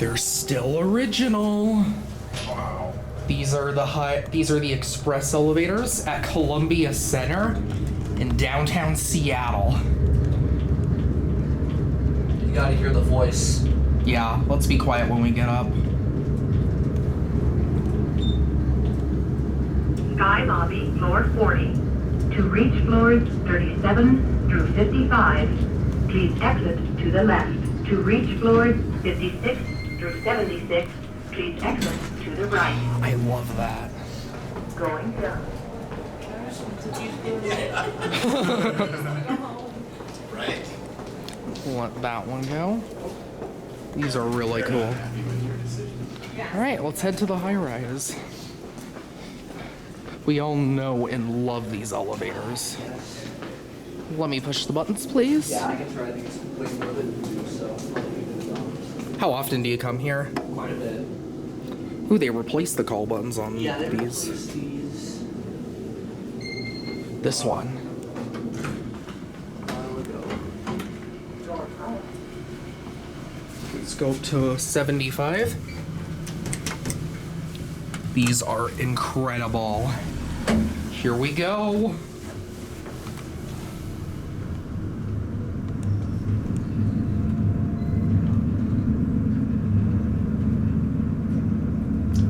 They're still original. Wow. These are the express elevators at Columbia Center in downtown Seattle. You gotta hear the voice. Yeah, let's be quiet when we get up. Sky Lobby, floor 40. To reach floors 37 through 55, please exit to the left. To reach floors 56 through 76, please exit to the right. I love that. Going down. Right. Let that one go. These are really cool. All right, let's head to the high-rise. We all know and love these elevators. Let me push the buttons, please. Yeah, I can try. I think it's way more than you do, so I'll leave it on. How often do you come here? Quite a bit. Ooh, they replaced the call buttons on Yeah, they these. replaced these This one. a while ago. Let's go to 75. These are incredible. Here we go.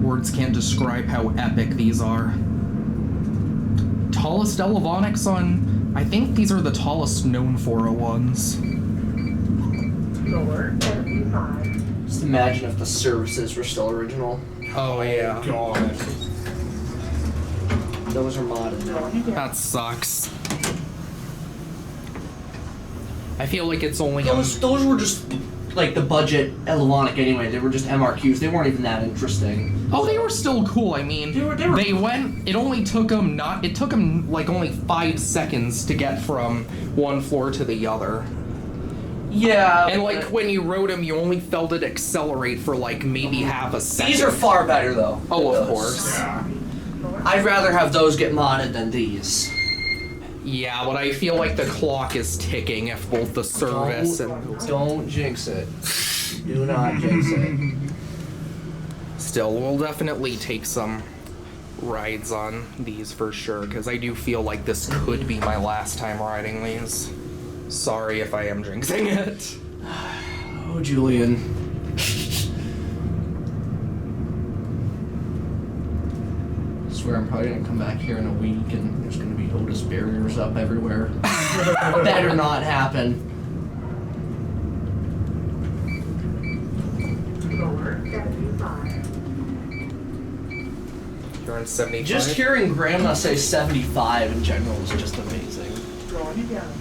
Words can't describe how epic these are. Tallest Elevonics on, I think these are the tallest known 401s. Floor 75. Just imagine if the services were still original. Oh yeah. God. Those are modded now. That sucks. I feel like it's only Those were just like the budget Elevonic anyway. They were just MRQs. They weren't even that interesting. Oh, they were still cool. I mean, They were- it only took them like only 5 seconds to get from one floor to the other. Yeah. And like when you rode them, you only felt it accelerate for like maybe half a second. These are far better though. Oh, than of those. course. Yeah. I'd rather have those get modded than these. Yeah, but I feel like the clock is ticking if both the service and Don't jinx it. Do not jinx it. still, we'll definitely take some rides on these for sure, because I do feel like this could be my last time riding these. Sorry if I am jinxing it. Oh, Julian. I swear I'm probably gonna come back here in a week and there's gonna be Otis barriers up everywhere. Better not happen. Floor 75. You're on 75. Just hearing Grandma say 75 in general is just amazing. Going down.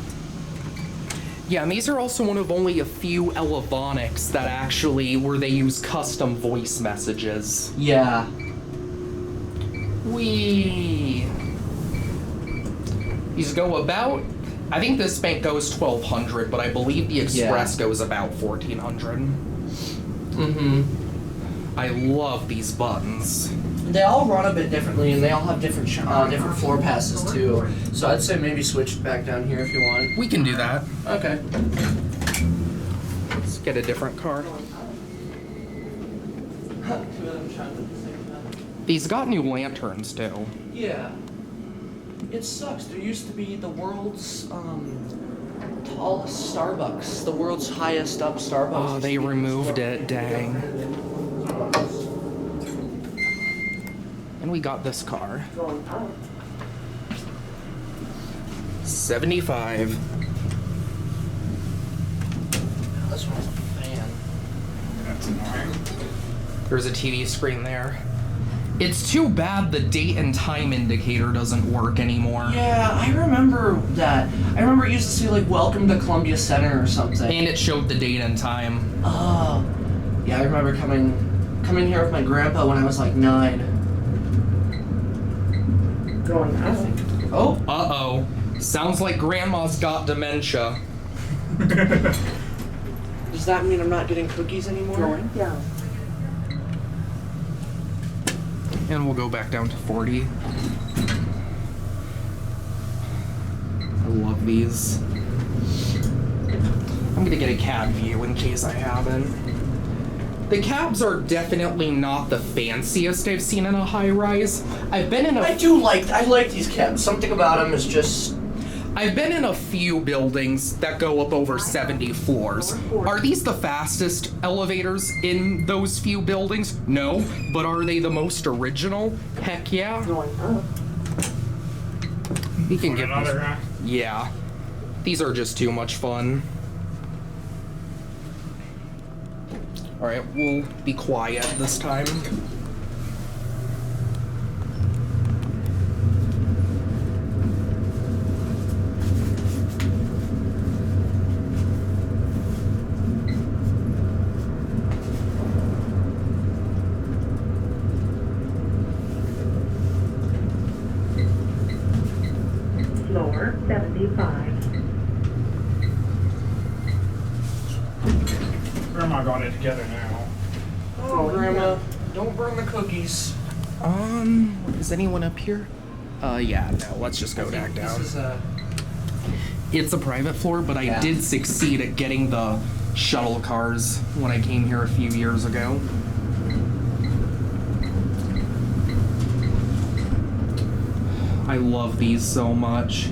Yeah, and these are also one of only a few Elevonics that actually, where they use custom voice messages. Yeah. These go about, I think this bank goes 1,200, but I believe the Express goes about 1,400. Mm-hmm. I love these buttons. They all run a bit differently, and they all have different different floor passes too. So I'd say maybe switch back down here if you want. We can do that. Okay. Let's get a different car. These got new lanterns too. Yeah. It sucks. There used to be the world's tallest Starbucks, the world's highest up Starbucks. Oh, they removed it, dang. And we got this car. 75. This one's a fan. That's annoying. There's a TV screen there. It's too bad the date and time indicator doesn't work anymore. Yeah, I remember that. I remember it used to say like "Welcome to Columbia Center" or something. And it showed the date and time. Oh, yeah, I remember coming here with my grandpa when I was like 9. Going out. Oh, Uh-oh. Sounds like Grandma's got dementia. does that mean I'm not getting cookies anymore? Going down. And we'll go back down to 40. I love these. I'm gonna get a cab view in case I haven't. The cabs are definitely not the fanciest I've seen in a high-rise. I've been in I like these cabs. Something about them is just... I've been in a few buildings that go up over 70 floors. Are these the fastest elevators in those few buildings? No. But are they the most original? Heck yeah. Going up. We can get Another guy. Yeah. These are just too much fun. Alright, we'll be quiet this time. Floor 75. Grandma got it together now. Oh, Grandma, don't burn the cookies. Is anyone up here? Yeah, no, let's just go back down. This is, It's a private floor, but I Yeah. did succeed at getting the shuttle cars when I came here a few years ago. I love these so much.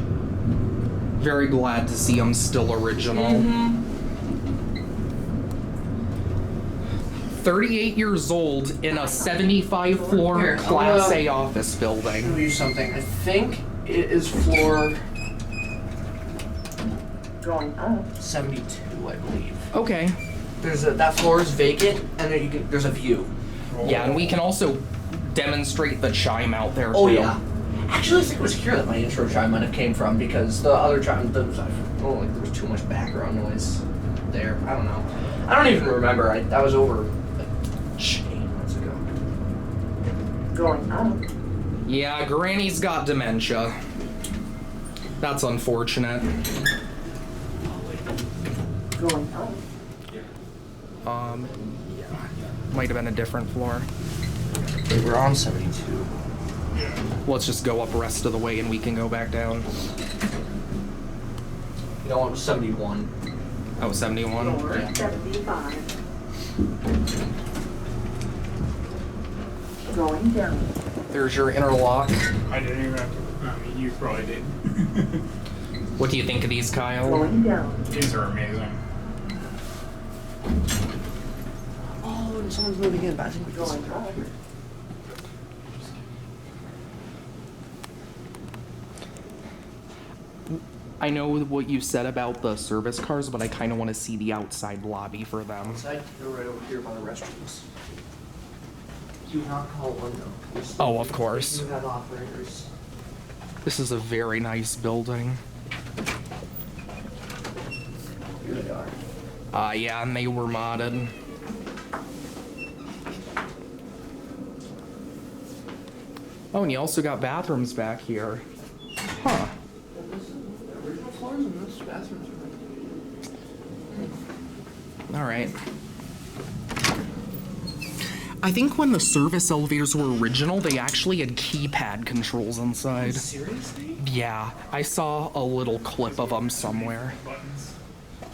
Very glad to see them still original. 38 years old in a 75 floor Here, Class I'll, A office building. show you something. I think it is floor Going up. 72, I believe. Okay. That floor is vacant, and then there's a view. Yeah, and we can also demonstrate the chime out there Oh too. yeah. Actually, I think it was here that my intro chime might have came from, because the other chime, there was too much background noise there. I don't know. I don't even remember. That was over a chain months ago. Going up. Yeah, Granny's got dementia. That's unfortunate. Going up. Yeah. Might have been a different floor. They were on 72. Let's just go up the rest of the way and we can go back down. You know, it was 71. Oh, 71? Floor Yeah. 75. Going down. There's your interlock. I didn't even have to. I mean, you probably did. What do you think of these, Kyle? Going down. These are amazing. Oh, and someone's moving in. I think we Going up. I know what you said about the service cars, but I kind of want to see the outside lobby for them. Inside, they're right over here by the restrooms. Do not call unknown. Please. Oh, of course. You have operators. This is a very nice building. Here they are. Yeah, and they were modded. Oh, and you also got bathrooms back here. Huh. The original floors and this bathrooms are All right. I think when the service elevators were original, they actually had keypad controls inside. Seriously? Yeah, I saw a little clip of them somewhere. Buttons.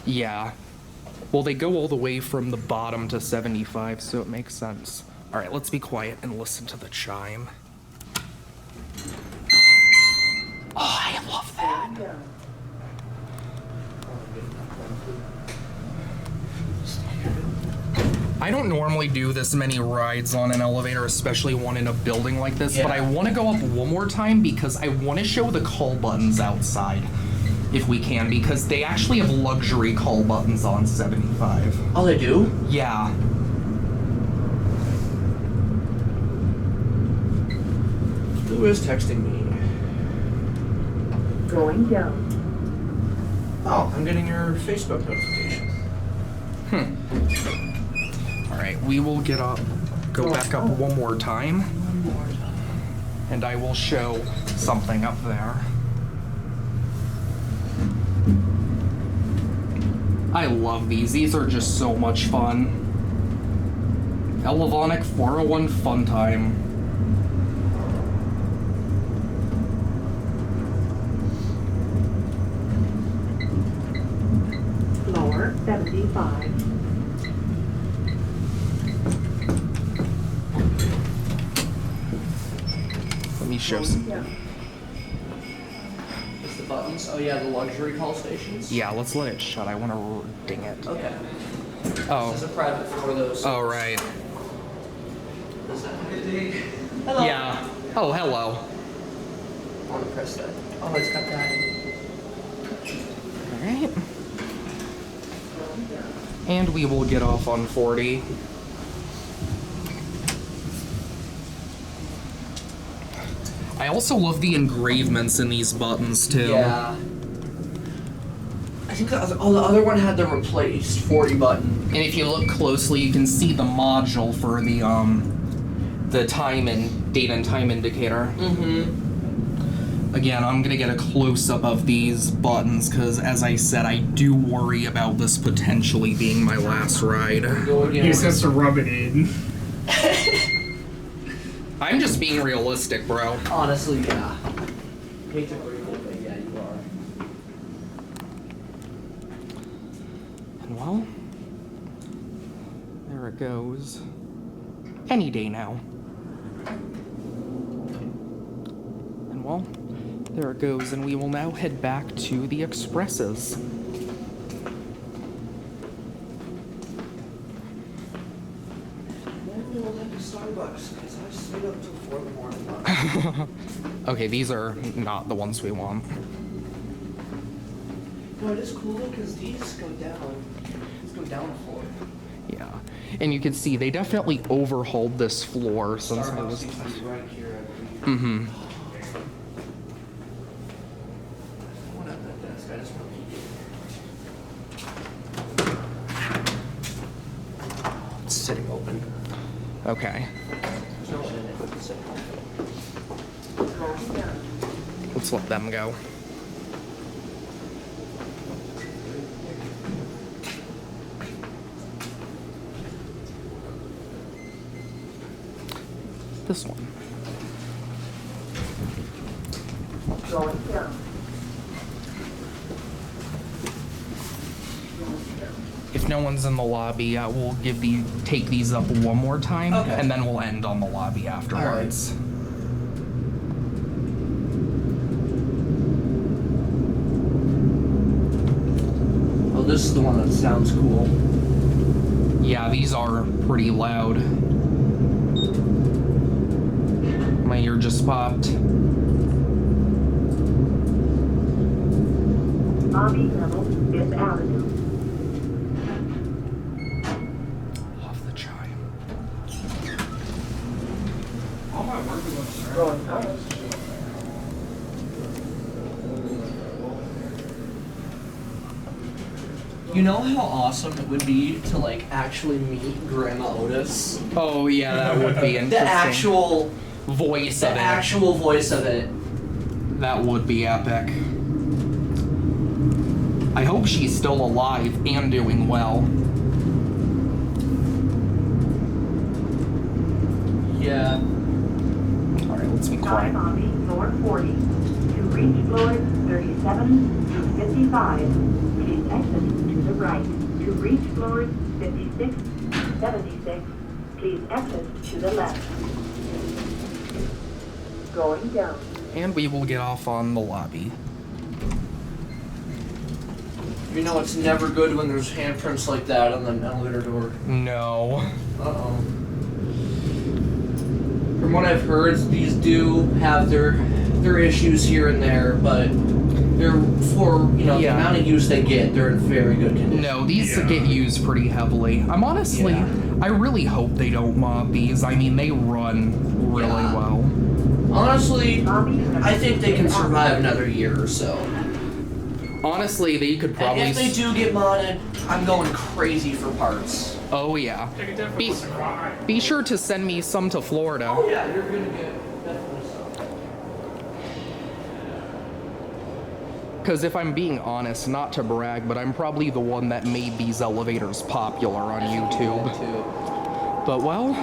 Yeah. Well, they go all the way from the bottom to 75, so it makes sense. All right, let's be quiet and listen to the chime. Oh, I love that. Down. I don't normally do this many rides on an elevator, especially one in a building like this, but I Yeah. want to go up one more time because I want to show the call buttons outside, if we can, because they actually have luxury call buttons on 75. Oh, they do? Yeah. Who is texting me? Going down. Oh, I'm getting your Facebook notification. All right, we will get up, go back up one more time, One more time. and I will show something up there. I love these. These are just so much fun. Elevonic 401 Fun Time. Floor 75. shifts. Yeah. Just the buttons. Oh yeah, the luxury call stations. Yeah, let's let it shut. I want to ding it. Okay. Oh. This is a private floor though. So Oh, right. is that hello? Yeah. Oh, hello. I want to press that. Oh, it's got that. Alright. And we will get off on 40. I also love the engravements in these buttons, too. Yeah. I think the other one had the replaced 40 button. And if you look closely, you can see the module for the time and date and time indicator. Mm-hmm. Again, I'm gonna get a close-up of these buttons, because as I said, I do worry about this potentially being my last ride. Go again. He says to rub it in. I'm just being realistic, bro. Honestly, yeah. Hate to break it, but yeah, you are. And well, there it goes. Any day now. And well, there it goes, and we will now head back to the expresses. Maybe we'll head to Starbucks, because I stayed up till 4 in the morning. Okay, these are not the ones we want. No, it is cool because these go down. These go down a floor. Yeah, and you can see they definitely overhauled this floor since I Starbucks was. seems to be right here, I believe. Mm-hmm. I want at that desk. I just want to It's sitting open. Okay, There's no one in it, but it's sitting open. let's let them go. This one. Going down. If no one's in the lobby, we'll take these up one more time, Okay. and then we'll end on the lobby afterwards. Oh, this is the one that sounds cool. Yeah, these are pretty loud. My ear just popped. Lobby level, 5th Avenue. Love the chime. All my work was Going up. You know how awesome it would be to like actually meet Grandma Otis? Oh yeah, that would be interesting. The actual voice of it. voice of it. That would be epic. I hope she's still alive and doing well. Yeah. Alright, let's be Sky quiet. lobby, floor 40. To reach floors 37 through 55, please exit to the right. To reach floors 56, 76, please exit to the left. Going down. And we will get off on the lobby. You know it's never good when there's handprints like that on the elevator door. No. Uh-oh. From what I've heard, these do have their issues here and there, but they're for, the Yeah. amount of use they get, they're in very good condition. No, these Yeah. get used pretty heavily. I'm honestly, Yeah. I really hope they don't mob these. I mean, they run really Yeah. well. Honestly, Lobby I think they can survive another year or so. Honestly, they could And probably. if they do get modded, I'm going crazy for parts. Oh yeah. They could definitely Be, survive. be sure to send me some to Florida. Oh yeah, you're gonna get definitely some. Because if I'm being honest, not to brag, but I'm probably the one that made these elevators popular on YouTube. But well,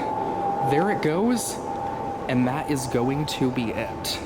there it goes. And that is going to be it.